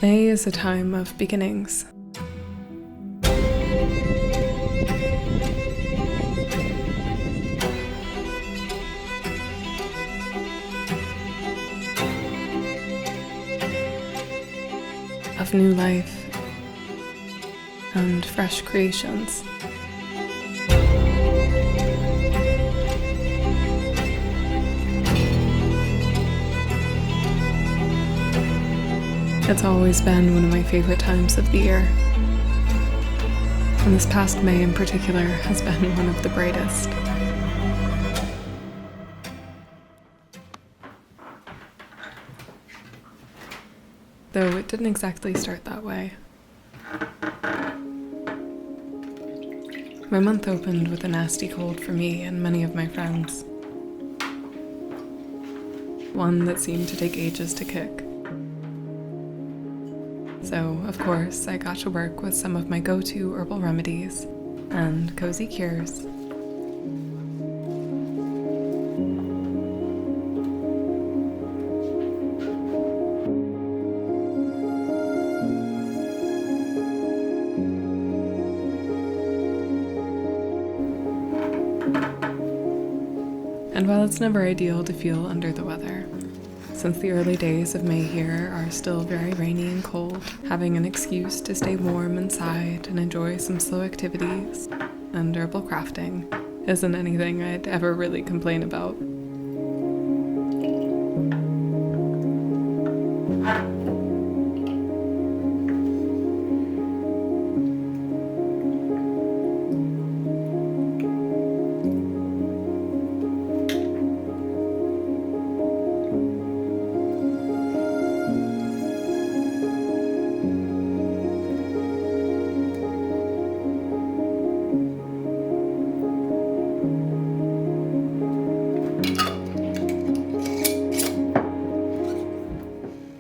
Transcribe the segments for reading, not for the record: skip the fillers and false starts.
May is a time of beginnings. Of new life and fresh creations. It's always been one of my favorite times of the year, and this past May in particular has been one of the brightest. Though it didn't exactly start that way. My month opened with a nasty cold for me and many of my friends. One that seemed to take ages to kick. So, of course, I got to work with some of my go-to herbal remedies and cozy cures. And while it's never ideal to feel under the weather, since the early days of May here are still very rainy and cold, having an excuse to stay warm inside and enjoy some slow activities and herbal crafting isn't anything I'd ever really complain about.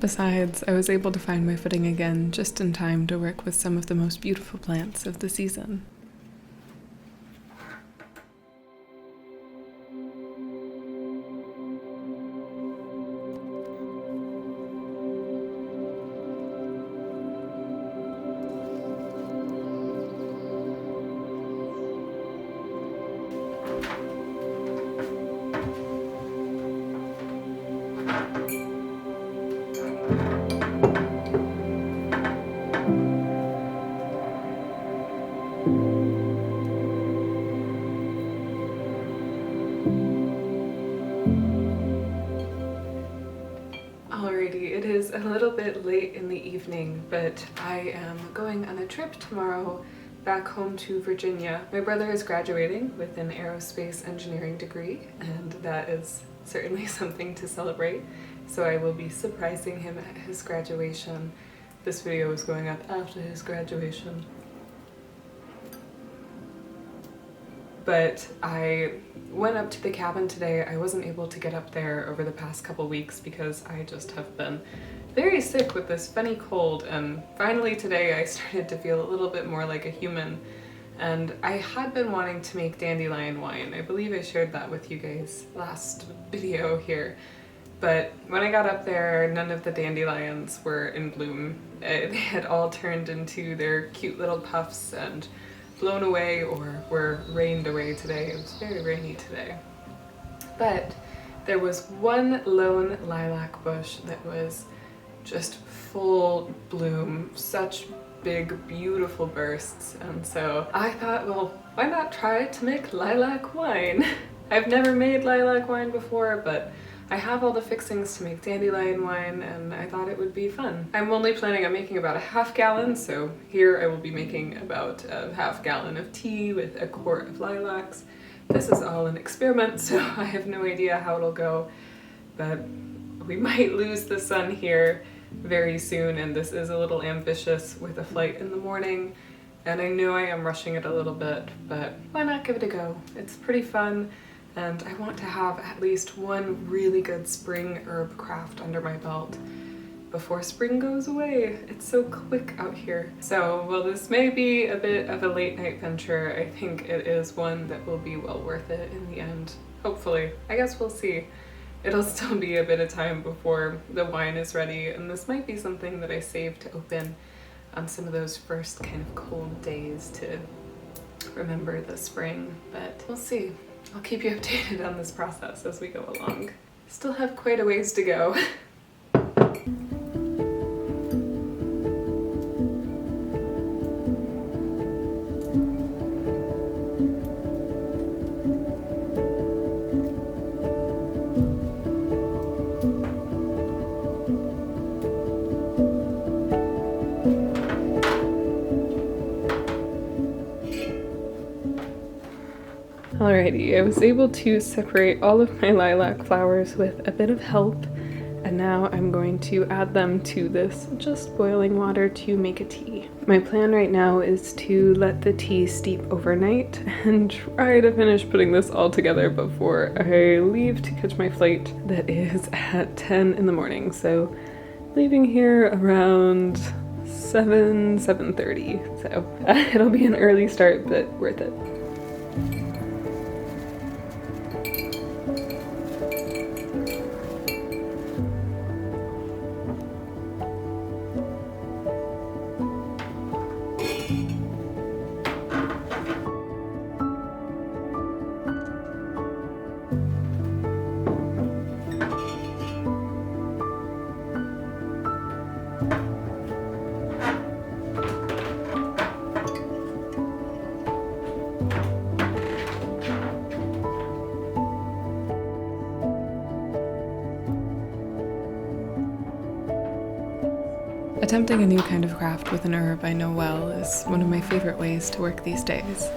Besides, I was able to find my footing again just in time to work with some of the most beautiful plants of the season. Alrighty, it is a little bit late in the evening, but I am going on a trip tomorrow back home to Virginia. My brother is graduating with an aerospace engineering degree, and that is certainly something to celebrate. So I will be surprising him at his graduation. This video is going up after his graduation. But I went up to the cabin today. I wasn't able to get up there over the past couple weeks because I just have been very sick with this funny cold, and finally today I started to feel a little bit more like a human. And I had been wanting to make dandelion wine. I believe I shared that with you guys last video here. But when I got up there, none of the dandelions were in bloom. They had all turned into their cute little puffs and blown away or were rained away today. It was very rainy today. But there was one lone lilac bush that was just full bloom, such big, beautiful bursts. And so I thought, well, why not try to make lilac wine? I've never made lilac wine before, but I have all the fixings to make dandelion wine, and I thought it would be fun. I'm only planning on making about a half gallon, so here I will be making about a half gallon of tea with a quart of lilacs. This is all an experiment, so I have no idea how it'll go, but we might lose the sun here very soon, and this is a little ambitious with a flight in the morning, and I know I am rushing it a little bit, but why not give it a go? It's pretty fun. And I want to have at least one really good spring herb craft under my belt before spring goes away. It's so quick out here. So while this may be a bit of a late night venture, I think it is one that will be well worth it in the end. Hopefully. I guess we'll see. it'll still be a bit of time before the wine is ready, and this might be something that I save to open on some of those first kind of cold days to remember the spring, but we'll see. I'll keep you updated on this process as we go along. Still have quite a ways to go. Alrighty, I was able to separate all of my lilac flowers with a bit of help, and now I'm going to add them to this just boiling water to make a tea. My plan right now is to let the tea steep overnight and try to finish putting this all together before I leave to catch my flight that is at 10 in the morning. So leaving here around 7:30. So it'll be an early start, but worth it. Attempting a new kind of craft with an herb I know well is one of my favorite ways to work these days.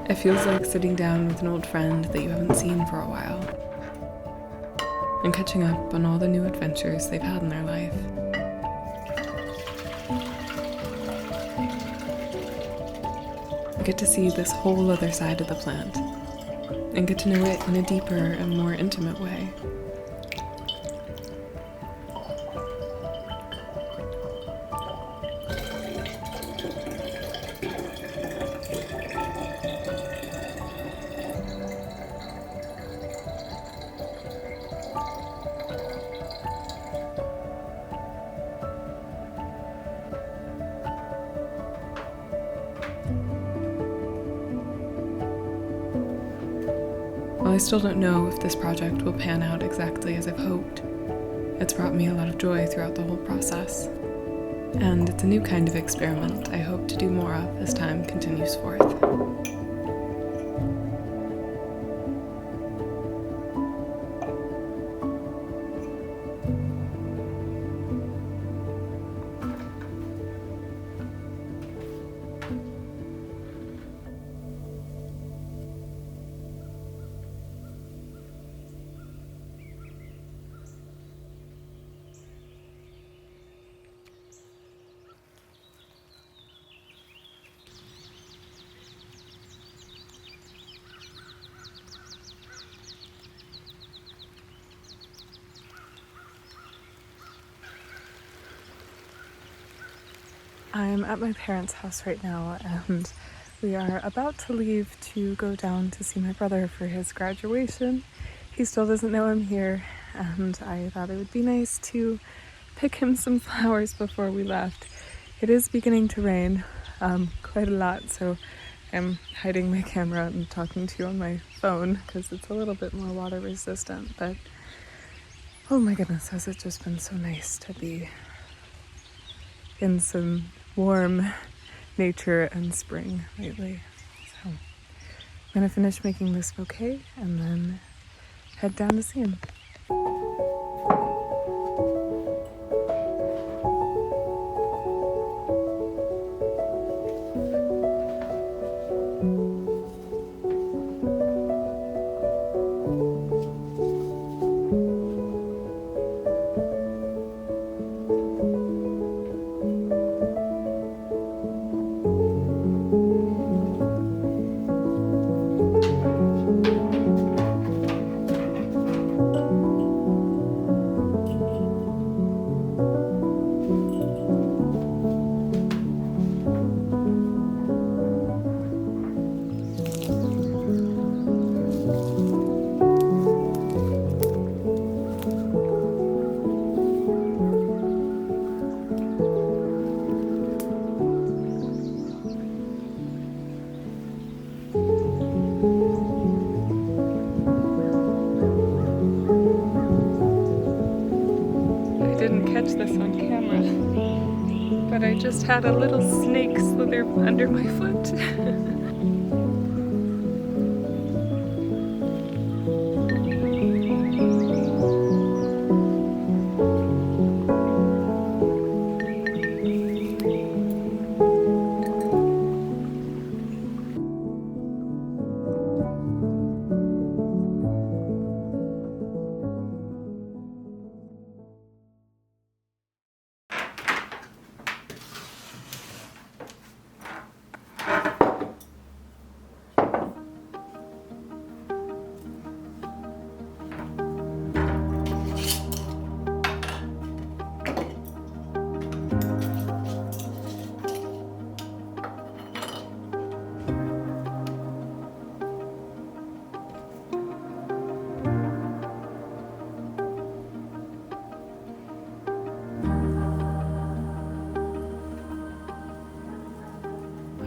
It feels like sitting down with an old friend that you haven't seen for a while and catching up on all the new adventures they've had in their life. You get to see this whole other side of the plant and get to know it in a deeper and more intimate way. While I still don't know if this project will pan out exactly as I've hoped, it's brought me a lot of joy throughout the whole process. And it's a new kind of experiment I hope to do more of as time continues forth. I'm at my parents' house right now, and we are about to leave to go down to see my brother for his graduation. He still doesn't know I'm here, and I thought it would be nice to pick him some flowers before we left. It is beginning to rain quite a lot, so I'm hiding my camera and talking to you on my phone because it's a little bit more water resistant, but oh my goodness, has it just been so nice to be in some warm nature and spring lately. So I'm gonna finish making this bouquet and then head down to see him. but I just had a little snake slither under my foot.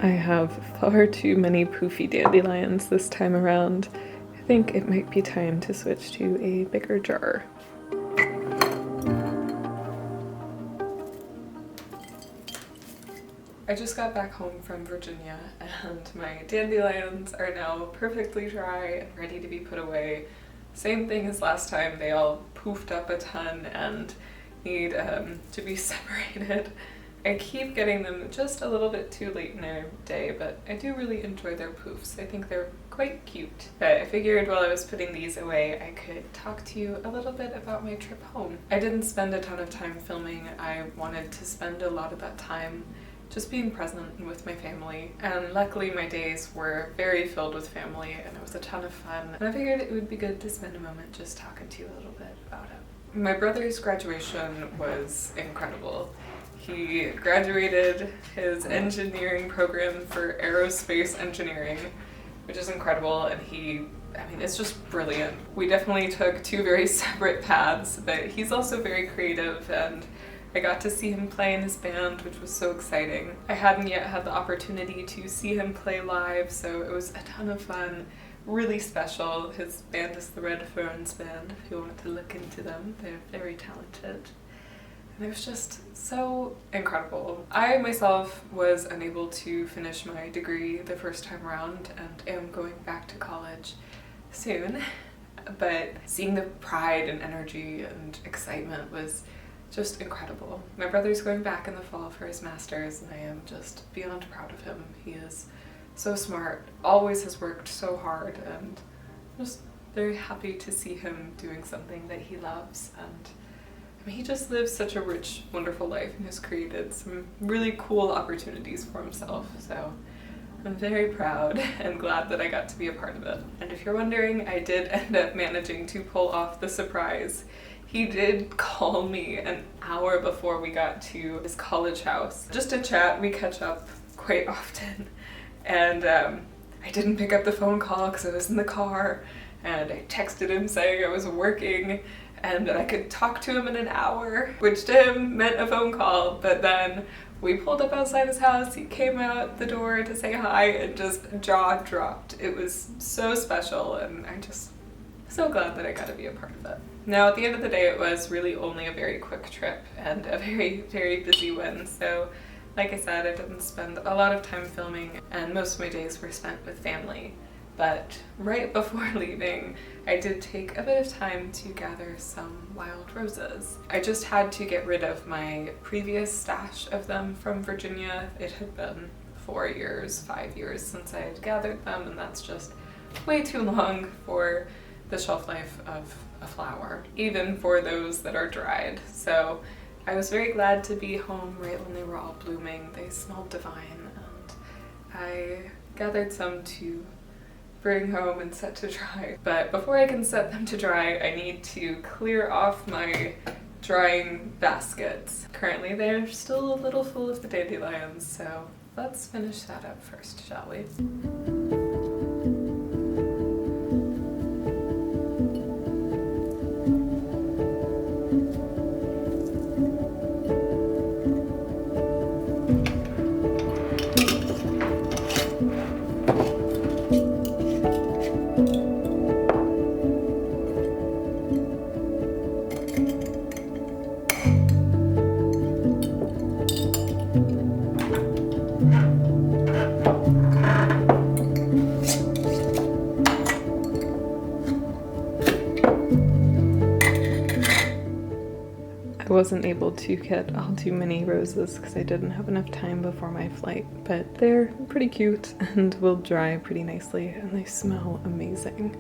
I have far too many poofy dandelions this time around. I think it might be time to switch to a bigger jar. I just got back home from Virginia and my dandelions are now perfectly dry and ready to be put away. Same thing as last time, they all poofed up a ton and need to be separated. I keep getting them just a little bit too late in their day, but I do really enjoy their poofs. I think they're quite cute. But I figured while I was putting these away, I could talk to you a little bit about my trip home. I didn't spend a ton of time filming. I wanted to spend a lot of that time just being present with my family. And luckily my days were very filled with family and it was a ton of fun. And I figured it would be good to spend a moment just talking to you a little bit about it. My brother's graduation was incredible. He graduated his engineering program for aerospace engineering, which is incredible, and it's just brilliant. We definitely took two very separate paths, but he's also very creative, and I got to see him play in his band, which was so exciting. I hadn't yet had the opportunity to see him play live, so it was a ton of fun, really special. His band is the Red Ferns Band, if you want to look into them. They're very talented. It was just so incredible. I myself was unable to finish my degree the first time around and am going back to college soon, but seeing the pride and energy and excitement was just incredible. My brother's going back in the fall for his master's and I am just beyond proud of him. He is so smart, always has worked so hard, and I'm just very happy to see him doing something that he loves. And he just lives such a rich, wonderful life and has created some really cool opportunities for himself. So I'm very proud and glad that I got to be a part of it. And if you're wondering, I did end up managing to pull off the surprise. He did call me an hour before we got to his college house. Just to chat, we catch up quite often. And I didn't pick up the phone call because I was in the car, and I texted him saying I was working and that I could talk to him in an hour, which to him meant a phone call. But then we pulled up outside his house, he came out the door to say hi, and just jaw dropped. It was so special, and I'm just so glad that I got to be a part of it. Now, at the end of the day, it was really only a very quick trip and a very, very busy one. So, like I said, I didn't spend a lot of time filming, and most of my days were spent with family. But right before leaving, I did take a bit of time to gather some wild roses. I just had to get rid of my previous stash of them from Virginia. It had been 4 years, 5 years since I had gathered them, and that's just way too long for the shelf life of a flower, even for those that are dried. So I was very glad to be home right when they were all blooming. They smelled divine, and I gathered some to bring home and set to dry. But before I can set them to dry, I need to clear off my drying baskets. Currently they're still a little full of the dandelions, so let's finish that up first, shall we? wasn't able to get all too many roses because I didn't have enough time before my flight, but they're pretty cute and will dry pretty nicely, and they smell amazing.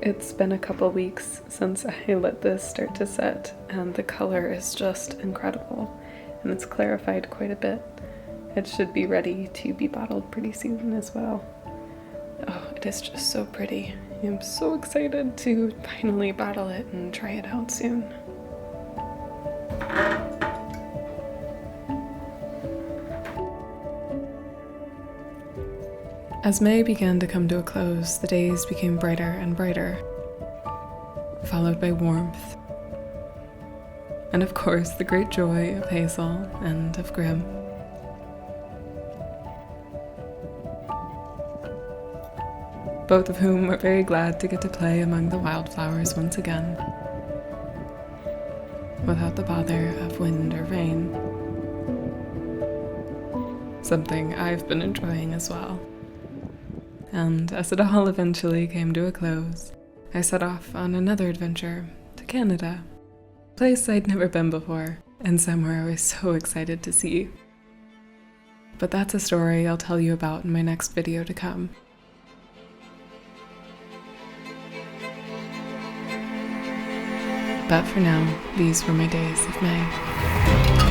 It's been a couple weeks since I let this start to set, and the color is just incredible, and it's clarified quite a bit. It should be ready to be bottled pretty soon as well. Oh, it is just so pretty. I'm so excited to finally bottle it and try it out soon. As May began to come to a close, the days became brighter and brighter, followed by warmth, and of course the great joy of Hazel and of Grim. Both of whom were very glad to get to play among the wildflowers once again, without the bother of wind or rain. Something I've been enjoying as well. And as it all eventually came to a close, I set off on another adventure to Canada, a place I'd never been before, and somewhere I was so excited to see. But that's a story I'll tell you about in my next video to come. But for now, these were my days of May.